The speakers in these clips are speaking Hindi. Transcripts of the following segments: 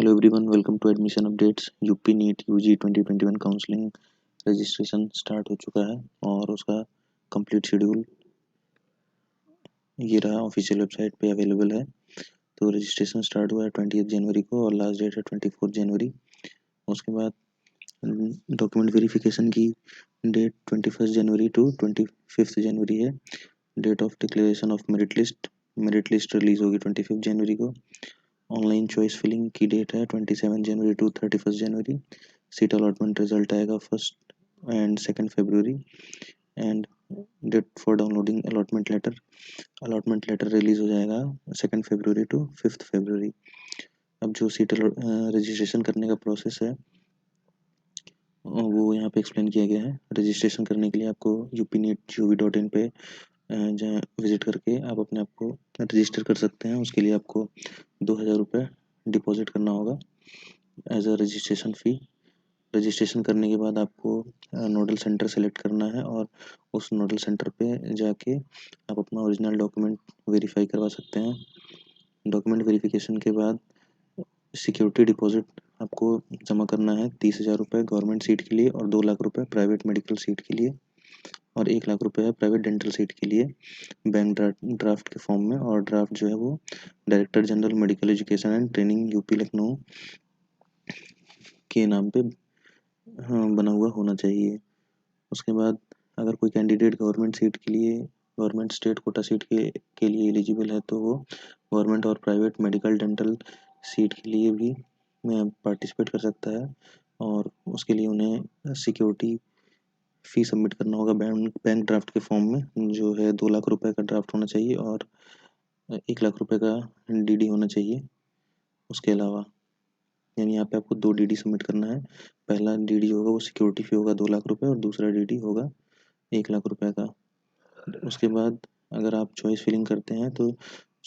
Hello everyone, welcome to admission updates. UP NEET UG 2021 counselling registration start हो चुका है और उसका कंप्लीट शेड्यूल ये रहा, ऑफिशियल वेबसाइट पे अवेलेबल है। तो रजिस्ट्रेशन स्टार्ट हुआ है 20 जनवरी को और लास्ट डेट है 24 जनवरी। उसके बाद डॉक्यूमेंट वेरिफिकेशन की डेट 21 जनवरी टू 25 जनवरी है। Date of declaration of merit list release होगी 25 जनवरी को। ऑनलाइन चॉइस फिलिंग की डेट है 27 जनवरी टू 31 जनवरी। सीट अलॉटमेंट रिजल्ट आएगा 1 एंड 2 फरवरी। And date for downloading allotment letter release हो जाएगा 2 फरवरी टू 5 फरवरी। अब जो सीट रजिस्ट्रेशन करने का प्रोसेस है वो यहाँ पे एक्सप्लेन किया गया है। रजिस्ट्रेशन करने के लिए आपको upneet.gov.in पे जहाँ विजिट करके आप अपने आप को रजिस्टर कर सकते हैं। उसके लिए आपको 2000 रुपये डिपॉजिट करना होगा as a registration fee. Registration करने के बाद आपको नोडल सेंटर सेलेक्ट करना है और उस नोडल सेंटर पे जाके आप अपना ओरिजिनल डॉक्यूमेंट वेरीफाई करवा सकते हैं। डॉक्यूमेंट वेरिफिकेशन के बाद सिक्योरिटी डिपॉजिट आपको जमा करना है 30,000 रुपये गवर्नमेंट सीट के लिए और 2 लाख रुपये प्राइवेट मेडिकल सीट के लिए और 1 लाख रुपये है प्राइवेट डेंटल सीट के लिए बैंक ड्राफ्ट के फॉर्म में। और ड्राफ्ट जो है वो director general medical education and training UP Lucknow के नाम पे बना हुआ होना चाहिए। उसके बाद अगर कोई candidate government state quota seat के लिए एलिजिबल है तो वो गवर्नमेंट और प्राइवेट मेडिकल डेंटल सीट के लिए भी पार्टिसिपेट कर सकता है और उसके लिए उन्हें सिक्योरिटी फ़ी सबमिट करना होगा बैंक ड्राफ्ट के फॉर्म में, जो है 2 लाख रुपए का ड्राफ्ट होना चाहिए और 1 लाख रुपए का डीडी होना चाहिए। उसके अलावा यानी यहाँ पे आपको 2 डीडी सबमिट करना है। पहला डीडी होगा वो सिक्योरिटी फ़ी होगा 2 लाख रुपए और दूसरा डीडी होगा 1 लाख रुपए का। उसके बाद अगर आप चॉइस फिलिंग करते हैं तो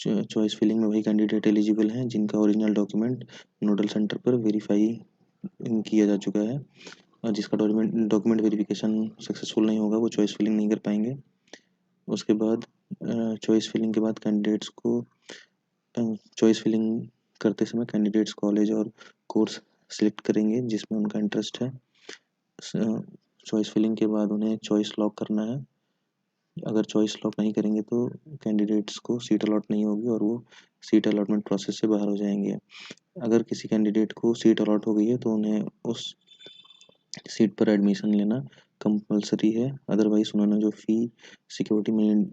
चॉइस फिलिंग में वही कैंडिडेट एलिजिबल हैं जिनका ओरिजिनल डॉक्यूमेंट नोडल सेंटर पर वेरीफाई किया जा चुका है और जिसका डॉक्यूमेंट वेरिफिकेशन सक्सेसफुल नहीं होगा वो चॉइस फिलिंग नहीं कर पाएंगे। उसके बाद चॉइस फिलिंग के बाद कैंडिडेट्स को चॉइस फिलिंग करते समय कैंडिडेट्स कॉलेज और कोर्स सिलेक्ट करेंगे जिसमें उनका इंटरेस्ट है। चॉइस फिलिंग के बाद उन्हें चॉइस लॉक करना है। अगर चॉइस लॉक नहीं करेंगे तो कैंडिडेट्स को सीट अलॉट नहीं होगी और वो सीट अलॉटमेंट प्रोसेस से बाहर हो जाएंगे। अगर किसी कैंडिडेट को सीट अलॉट हो गई है तो उन्हें उस सीट पर एडमिशन लेना कंपलसरी है, अदरवाइज उन्होंने जो फ़ी सिक्योरिटी में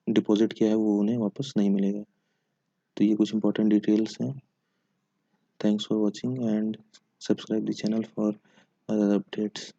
डिपॉजिट किया है वो उन्हें वापस नहीं मिलेगा। तो ये कुछ इंपॉर्टेंट डिटेल्स हैं। Thanks for watching and subscribe the channel for other updates.